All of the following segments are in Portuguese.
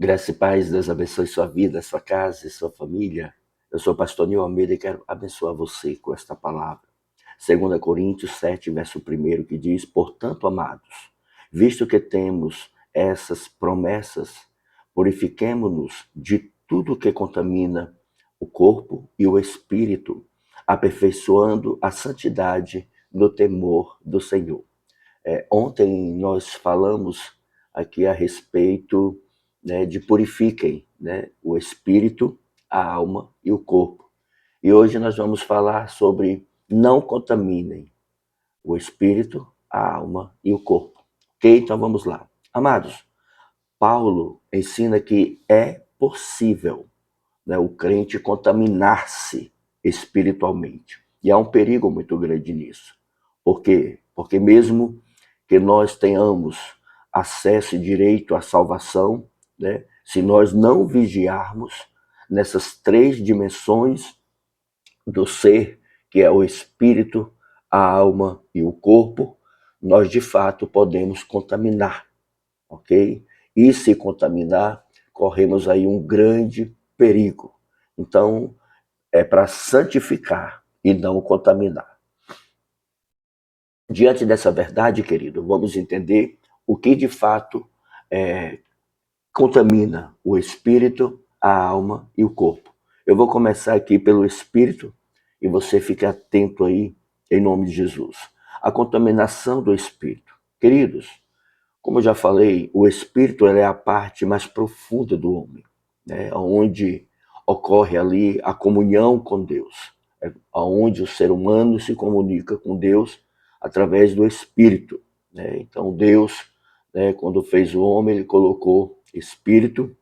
Graça e paz, Deus abençoe sua vida, sua casa e sua família. Eu sou o pastor Nil Almeida e quero abençoar você com esta palavra. 2 Coríntios 7, verso 1, que diz: Portanto, amados, visto que temos essas promessas, purifiquemo-nos de tudo que contamina o corpo e o espírito, aperfeiçoando a santidade no temor do Senhor. Ontem nós falamos aqui a respeito, né, de purifiquem, né, o espírito, a alma e o corpo. E hoje nós vamos falar sobre não contaminem o espírito, a alma e o corpo. Ok? Então vamos lá. Amados, Paulo ensina que é possível, né, o crente contaminar-se espiritualmente. E há um perigo muito grande nisso. Por quê? Porque mesmo que nós tenhamos acesso e direito à salvação, né, se nós não vigiarmos nessas três dimensões do ser, que é o espírito, a alma e o corpo, nós de fato podemos contaminar, ok? E se contaminar, corremos aí um grande perigo. Então, é para santificar e não contaminar. Diante dessa verdade, querido, vamos entender o que de fato contamina o espírito, a alma e o corpo. Eu vou começar aqui pelo espírito e você fica atento aí, em nome de Jesus. A contaminação do espírito. Queridos, como eu já falei, o espírito é a parte mais profunda do homem, né? Onde ocorre ali a comunhão com Deus, onde o ser humano se comunica com Deus através do espírito, né? Então Deus, né, quando fez o homem, ele colocou espírito,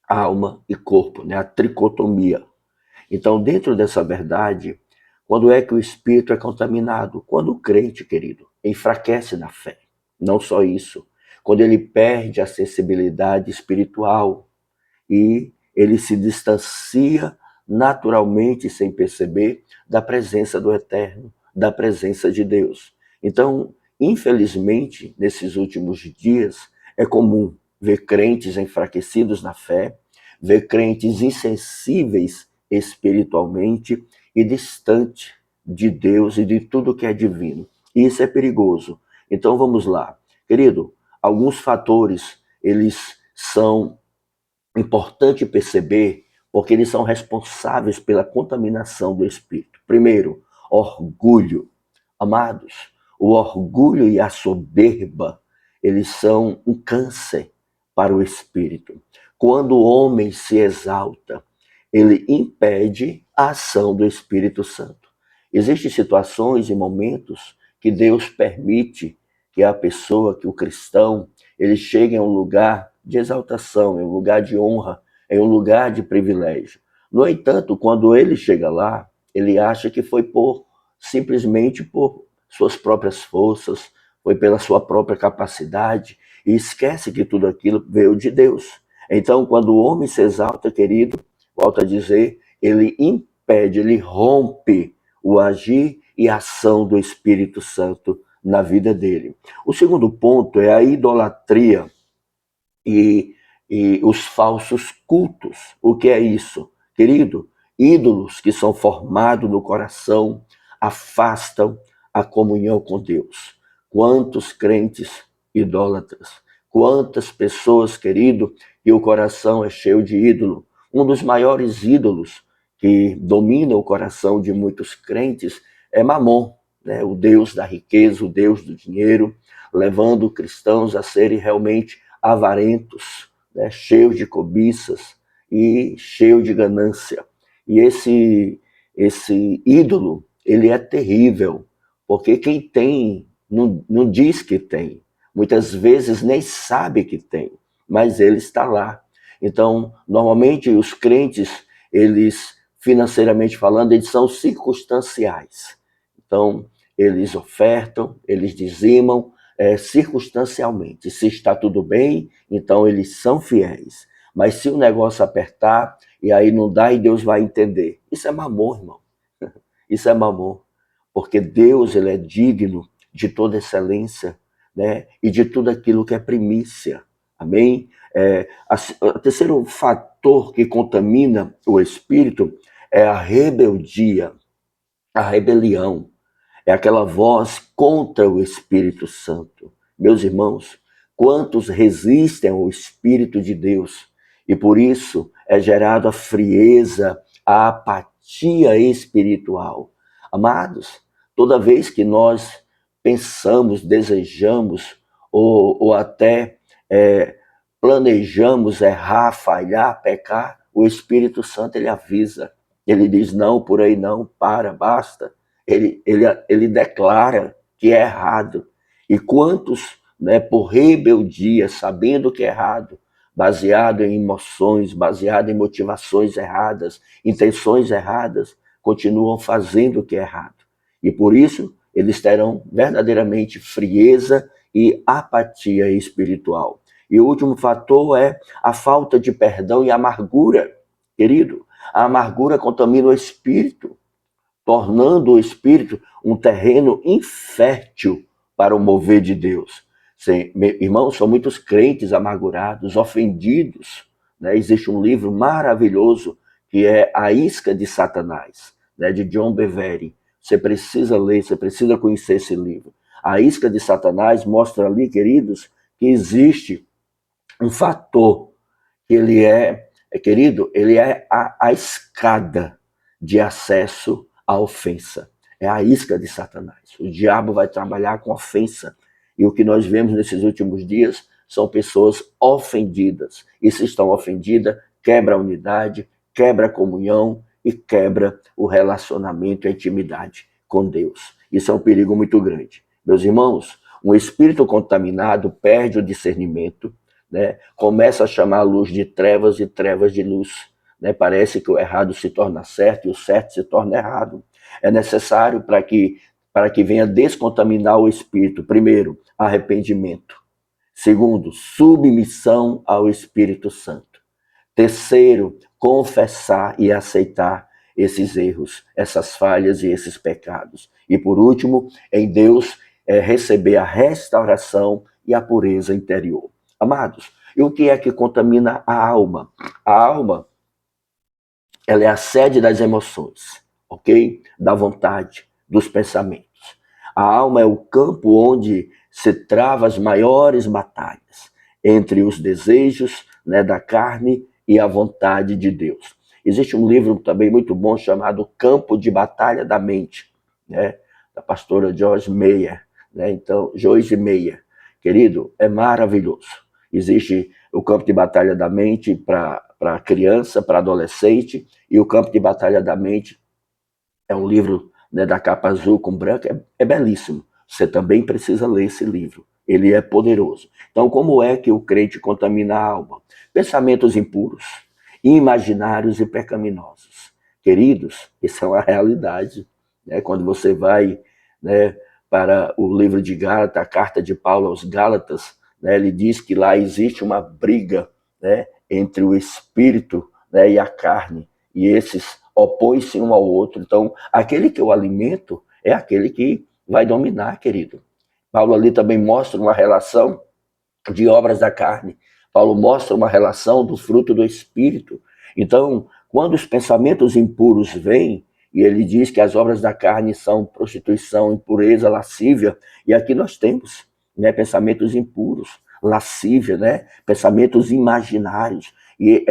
alma e corpo, né? A tricotomia. Então, dentro dessa verdade, quando é que o espírito é contaminado? Quando o crente, querido, enfraquece na fé. Não só isso, quando ele perde a sensibilidade espiritual e ele se distancia naturalmente, sem perceber, da presença do Eterno, da presença de Deus. Então, infelizmente, nesses últimos dias, é comum ver crentes enfraquecidos na fé, ver crentes insensíveis espiritualmente e distante de Deus e de tudo que é divino. E isso é perigoso. Então vamos lá. Querido, alguns fatores, eles são importantes perceber porque eles são responsáveis pela contaminação do espírito. Primeiro, orgulho. Amados, o orgulho e a soberba, eles são um câncer para o espírito. Quando o homem se exalta, ele impede a ação do Espírito Santo. Existem situações e momentos que Deus permite que a pessoa, que o cristão, ele chegue a um lugar de exaltação, em um lugar de honra, em um lugar de privilégio. No entanto, quando ele chega lá, ele acha que foi simplesmente por suas próprias forças, foi pela sua própria capacidade, e esquece que tudo aquilo veio de Deus. Então, quando o homem se exalta, querido, volto a dizer, ele impede, ele rompe o agir e a ação do Espírito Santo na vida dele. O segundo ponto é a idolatria e, e os falsos cultos. O que é isso? Querido, ídolos que são formados no coração afastam a comunhão com Deus. Quantos crentes idólatras, quantas pessoas, querido, que o coração é cheio de ídolo. Um dos maiores ídolos que domina o coração de muitos crentes é Mamon, né? O Deus da riqueza, o Deus do dinheiro, levando cristãos a serem realmente avarentos, né? Cheios de cobiças e cheios de ganância. E esse ídolo, ele é terrível, porque quem tem não diz que tem. Muitas vezes nem sabe que tem, mas ele está lá. Então, normalmente os crentes, eles, financeiramente falando, eles são circunstanciais. Então, eles ofertam, eles dizimam circunstancialmente. Se está tudo bem, então eles são fiéis. Mas se o negócio apertar, e aí não dá, e Deus vai entender. Isso é mamor, irmão. Isso é mamor. Porque Deus, ele é digno de toda excelência, né? E de tudo aquilo que é primícia. Amém? O terceiro fator que contamina o espírito é a rebeldia, a rebelião. É aquela voz contra o Espírito Santo. Meus irmãos, quantos resistem ao Espírito de Deus? E por isso é gerada a frieza, a apatia espiritual. Amados, toda vez que nós pensamos, desejamos ou até planejamos errar, falhar, pecar, o Espírito Santo ele avisa. Ele diz, não, por aí não, para, basta. Ele declara que é errado. E quantos, né, por rebeldia, sabendo que é errado, baseado em emoções, baseado em motivações erradas, intenções erradas, continuam fazendo o que é errado. E por isso, eles terão verdadeiramente frieza e apatia espiritual. E o último fator é a falta de perdão e amargura. Querido, a amargura contamina o espírito, tornando o espírito um terreno infértil para o mover de Deus. Sim, irmãos, são muitos crentes amargurados, ofendidos. Né? Existe um livro maravilhoso que é A Isca de Satanás, né? De John Bevere. Você precisa ler, você precisa conhecer esse livro. A Isca de Satanás mostra ali, queridos, que existe um fator que ele querido, ele é a escada de acesso à ofensa. É a isca de Satanás. O diabo vai trabalhar com ofensa. E o que nós vemos nesses últimos dias são pessoas ofendidas. E se estão ofendidas, quebra a unidade, quebra a comunhão e quebra o relacionamento e a intimidade com Deus. Isso é um perigo muito grande. Meus irmãos, um espírito contaminado perde o discernimento, né? Começa a chamar a luz de trevas e trevas de luz. Né? Parece que o errado se torna certo e o certo se torna errado. É necessário para que venha descontaminar o espírito. Primeiro, arrependimento. Segundo, submissão ao Espírito Santo. Terceiro, confessar e aceitar esses erros, essas falhas e esses pecados. E por último, em Deus, receber a restauração e a pureza interior. Amados, e o que é que contamina a alma? A alma, ela é a sede das emoções, ok? Da vontade, dos pensamentos. A alma é o campo onde se travam as maiores batalhas entre os desejos, né, da carne e a vontade de Deus. Existe um livro também muito bom chamado Campo de Batalha da Mente, né, da pastora Joyce Meyer, né? Então, Joyce Meyer, querido, é maravilhoso. Existe o campo de batalha da mente para criança, para adolescente, e o campo de batalha da mente é um livro, né, da capa azul com branca, é belíssimo. Você também precisa ler esse livro. Ele é poderoso. Então, como é que o crente contamina a alma? Pensamentos impuros, imaginários e pecaminosos. Queridos, isso é uma realidade. Né? Quando você vai, né, para o livro de Gálatas, a carta de Paulo aos Gálatas, né, ele diz que lá existe uma briga, né, entre o espírito, né, e a carne. E esses opõem-se um ao outro. Então, aquele que eu alimento é aquele que vai dominar, querido. Paulo ali também mostra uma relação de obras da carne. Paulo mostra uma relação do fruto do Espírito. Então, quando os pensamentos impuros vêm, e ele diz que as obras da carne são prostituição, impureza, lascívia, e aqui nós temos, né, pensamentos impuros, lascívia, né, pensamentos imaginários, e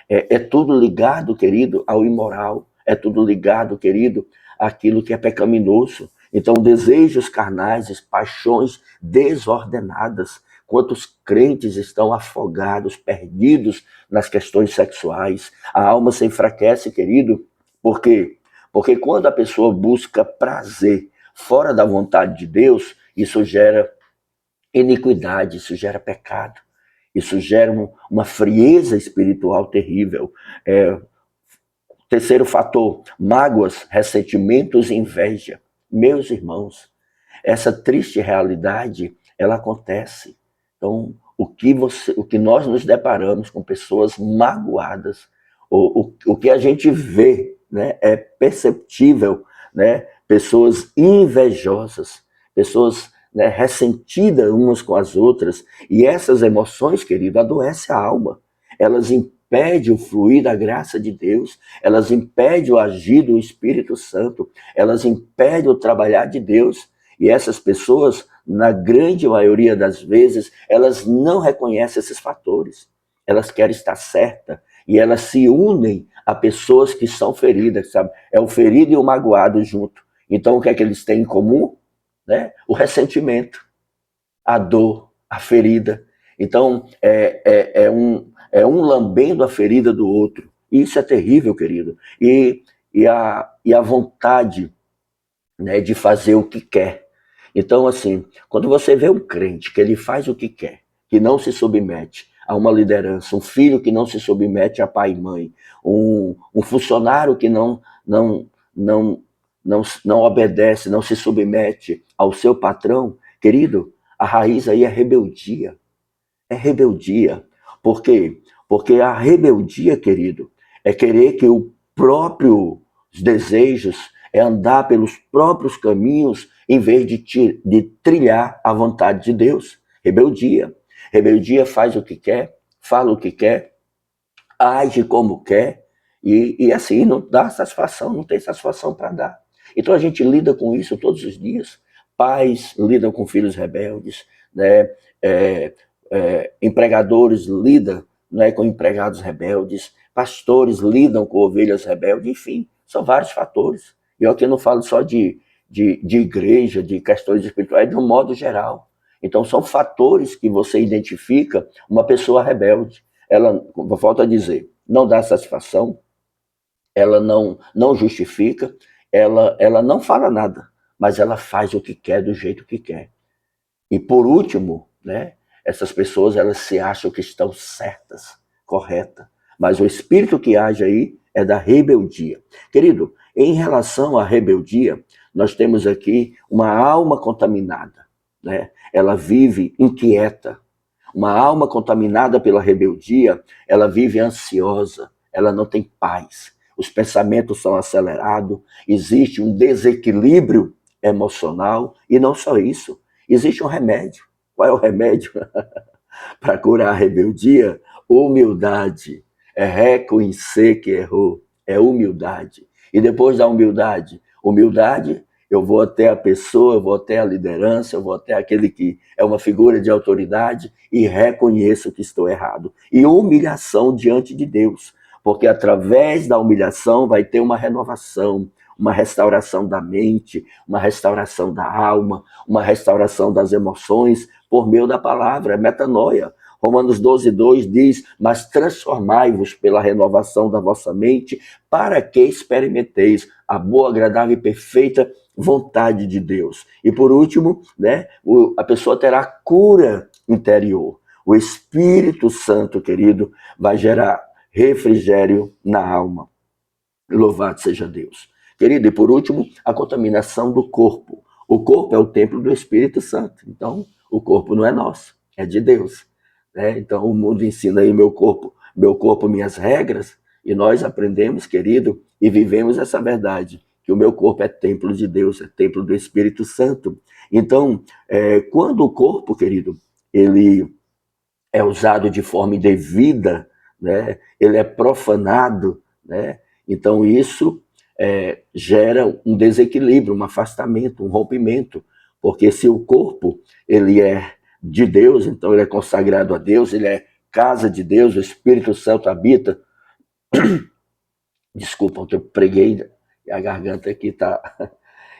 é tudo ligado, querido, ao imoral, é tudo ligado, querido, àquilo que é pecaminoso. Então, desejos carnais, paixões desordenadas. Quantos crentes estão afogados, perdidos nas questões sexuais? A alma se enfraquece, querido. Por quê? Porque quando a pessoa busca prazer fora da vontade de Deus, isso gera iniquidade, isso gera pecado. Isso gera uma frieza espiritual terrível. Terceiro fator, mágoas, ressentimentos e inveja. Meus irmãos, essa triste realidade, ela acontece. Então, o que nós nos deparamos com pessoas magoadas, o que a gente vê, né, é perceptível, né, pessoas invejosas, pessoas né, ressentidas umas com as outras, e essas emoções, querido, adoecem a alma. Elas impedem o fluir da graça de Deus, elas impedem o agir do Espírito Santo, elas impedem o trabalhar de Deus. E essas pessoas, na grande maioria das vezes, elas não reconhecem esses fatores. Elas querem estar certas e elas se unem a pessoas que são feridas, sabe? É o ferido e o magoado junto. Então, o que é que eles têm em comum? Né? O ressentimento, a dor, a ferida. Então, é um lambendo a ferida do outro. E isso é terrível, querido. E a vontade, né, de fazer o que quer. Então, assim, quando você vê um crente que ele faz o que quer, que não se submete a uma liderança, um filho que não se submete a pai e mãe, um funcionário que não, não obedece, não se submete ao seu patrão, querido, a raiz aí é rebeldia. É rebeldia. Por quê? Porque a rebeldia, querido, é querer que os próprios desejos, é andar pelos próprios caminhos em vez de trilhar a vontade de Deus. Rebeldia. Rebeldia faz o que quer, fala o que quer, age como quer, e assim não dá satisfação, não tem satisfação para dar. Então a gente lida com isso todos os dias. Pais lidam com filhos rebeldes, né? É, empregadores lidam, né, com empregados rebeldes, pastores lidam com ovelhas rebeldes, enfim, são vários fatores. E eu aqui não falo só de igreja, de questões espirituais, de um modo geral. Então são fatores que você identifica uma pessoa rebelde. Ela, volto a dizer, não dá satisfação, ela não justifica, ela não fala nada, mas ela faz o que quer do jeito que quer. E por último, né, essas pessoas elas se acham que estão certas, corretas, mas o espírito que age aí é da rebeldia. Querido, em relação à rebeldia, nós temos aqui uma alma contaminada, né? Ela vive inquieta. Uma alma contaminada pela rebeldia, ela vive ansiosa, ela não tem paz. Os pensamentos são acelerados, existe um desequilíbrio emocional e não só isso, existe um remédio. Qual é o remédio para curar a rebeldia? Humildade. É reconhecer que errou, é humildade. E depois da humildade, eu vou até a pessoa, eu vou até a liderança, eu vou até aquele que é uma figura de autoridade e reconheço que estou errado. E humilhação diante de Deus, porque através da humilhação vai ter uma renovação, uma restauração da mente, uma restauração da alma, uma restauração das emoções, por meio da palavra, é metanoia. Romanos 12:2 diz, mas transformai-vos pela renovação da vossa mente, para que experimenteis a boa, agradável e perfeita vontade de Deus. E por último, né, a pessoa terá cura interior. O Espírito Santo, querido, vai gerar refrigério na alma. Louvado seja Deus. Querido, e por último, a contaminação do corpo. O corpo é o templo do Espírito Santo. Então, o corpo não é nosso, é de Deus. Né? Então, o mundo ensina aí meu corpo, minhas regras, e nós aprendemos, querido, e vivemos essa verdade, que o meu corpo é templo de Deus, é templo do Espírito Santo. Então, quando o corpo, querido, ele é usado de forma indevida, né? Ele é profanado, né? Então isso gera um desequilíbrio, um afastamento, um rompimento, porque se o corpo ele é de Deus, então ele é consagrado a Deus, ele é casa de Deus, o Espírito Santo habita. Desculpa, eu preguei e a garganta aqui tá.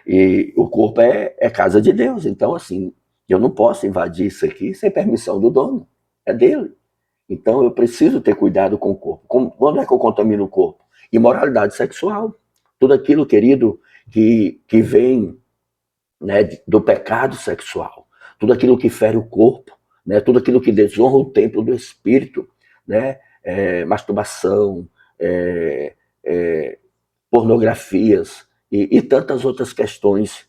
E o corpo é casa de Deus, então assim, eu não posso invadir isso aqui sem permissão do dono, é dele. Então eu preciso ter cuidado com o corpo. Quando é que eu contamino o corpo? Imoralidade sexual. Tudo aquilo, querido, que vem, né, do pecado sexual. Tudo aquilo que fere o corpo, né, tudo aquilo que desonra o templo do espírito, né, masturbação, pornografias e tantas outras questões,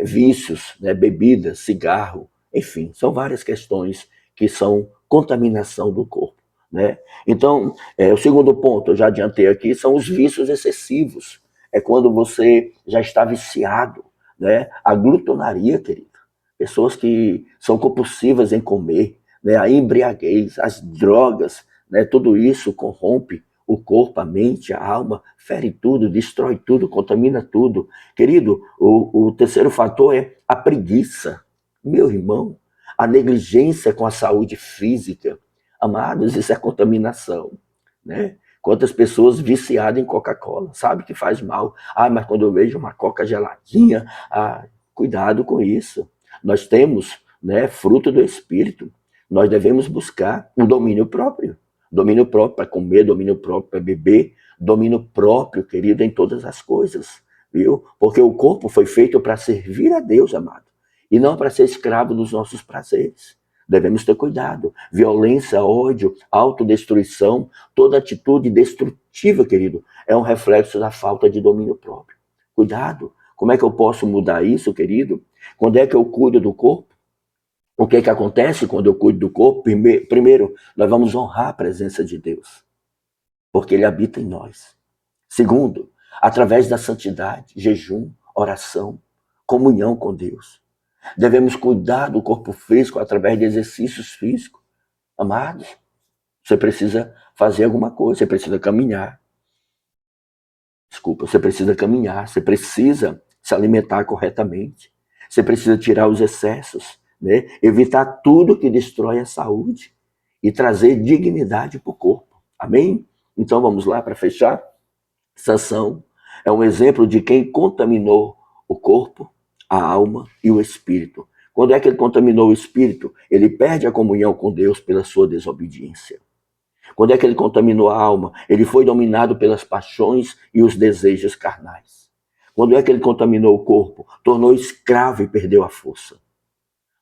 vícios, né, bebidas, cigarro, enfim, são várias questões que são contaminação do corpo. Né? Então, o segundo ponto, eu já adiantei aqui, são os vícios excessivos. É quando você já está viciado. Né? A glutonaria, querido. pessoas que são compulsivas em comer, né? A embriaguez, as drogas, né? Tudo isso corrompe o corpo, a mente, a alma, fere tudo, destrói tudo, contamina tudo. Querido, o terceiro fator é a preguiça. Meu irmão, a negligência com a saúde física. Amados, isso é contaminação, né? Quantas pessoas viciadas em Coca-Cola, sabe que faz mal. Ah, mas quando eu vejo uma Coca geladinha, cuidado com isso. Nós temos, né, fruto do Espírito. Nós devemos buscar um domínio próprio. Domínio próprio para comer, domínio próprio para beber, domínio próprio, querido, em todas as coisas, viu? Porque o corpo foi feito para servir a Deus, amado, e não para ser escravo dos nossos prazeres. Devemos ter cuidado. Violência, ódio, autodestruição, toda atitude destrutiva, querido, é um reflexo da falta de domínio próprio. Cuidado. Como é que eu posso mudar isso, querido? Quando é que eu cuido do corpo? O que é que acontece quando eu cuido do corpo? Primeiro, nós vamos honrar a presença de Deus, porque Ele habita em nós. Segundo, através da santidade, jejum, oração, comunhão com Deus. Devemos cuidar do corpo físico através de exercícios físicos. Amados, você precisa fazer alguma coisa, você precisa caminhar. Desculpa, você precisa caminhar, você precisa se alimentar corretamente. Você precisa tirar os excessos, né? Evitar tudo que destrói a saúde e trazer dignidade para o corpo. Amém? Então vamos lá para fechar. Sansão é um exemplo de quem contaminou o corpo, a alma e o espírito. Quando é que ele contaminou o espírito? Ele perde a comunhão com Deus pela sua desobediência. Quando é que ele contaminou a alma? Ele foi dominado pelas paixões e os desejos carnais. Quando é que ele contaminou o corpo? Tornou escravo e perdeu a força.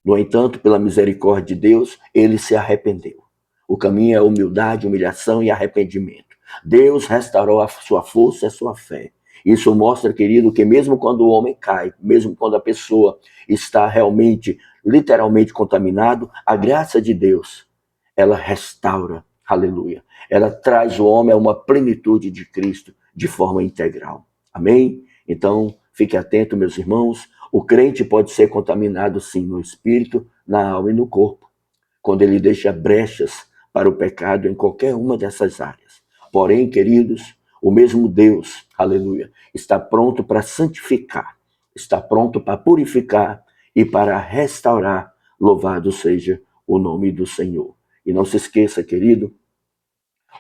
No entanto, pela misericórdia de Deus, ele se arrependeu. O caminho é humildade, humilhação e arrependimento. Deus restaurou a sua força e a sua fé. Isso mostra, querido, que mesmo quando o homem cai, mesmo quando a pessoa está realmente, literalmente contaminado, a graça de Deus, ela restaura, aleluia. Ela traz o homem a uma plenitude de Cristo de forma integral. Amém? Então, fique atento, meus irmãos. O crente pode ser contaminado, sim, no espírito, na alma e no corpo, quando ele deixa brechas para o pecado em qualquer uma dessas áreas. Porém, queridos, o mesmo Deus, aleluia, está pronto para santificar, está pronto para purificar e para restaurar. Louvado seja o nome do Senhor. E não se esqueça, querido,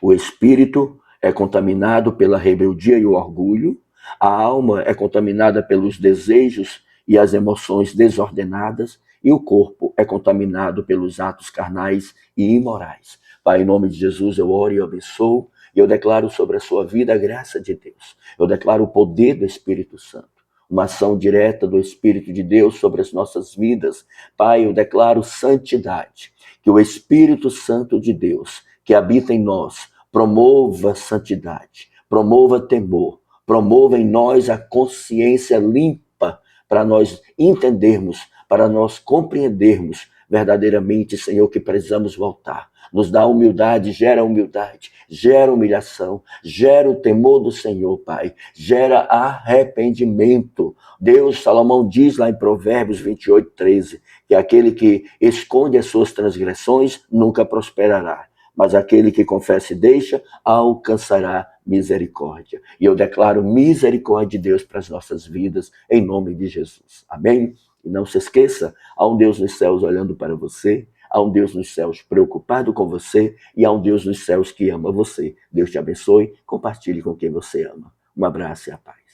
o espírito é contaminado pela rebeldia e o orgulho, a alma é contaminada pelos desejos e as emoções desordenadas, e o corpo é contaminado pelos atos carnais e imorais. Pai, em nome de Jesus, eu oro e abençoo, e eu declaro sobre a sua vida a graça de Deus. Eu declaro o poder do Espírito Santo, uma ação direta do Espírito de Deus sobre as nossas vidas. Pai, eu declaro santidade, que o Espírito Santo de Deus, que habita em nós, promova santidade, promova temor, promova em nós a consciência limpa, para nós entendermos, para nós compreendermos verdadeiramente, Senhor, que precisamos voltar. Nos dá humildade, gera humilhação, gera o temor do Senhor, Pai, gera arrependimento. Deus, Salomão diz lá em Provérbios 28:13, que aquele que esconde as suas transgressões nunca prosperará, mas aquele que confessa e deixa alcançará misericórdia. E eu declaro misericórdia de Deus para as nossas vidas, em nome de Jesus. Amém? E não se esqueça, há um Deus nos céus olhando para você, há um Deus nos céus preocupado com você, e há um Deus nos céus que ama você. Deus te abençoe, compartilhe com quem você ama. Um abraço e a paz.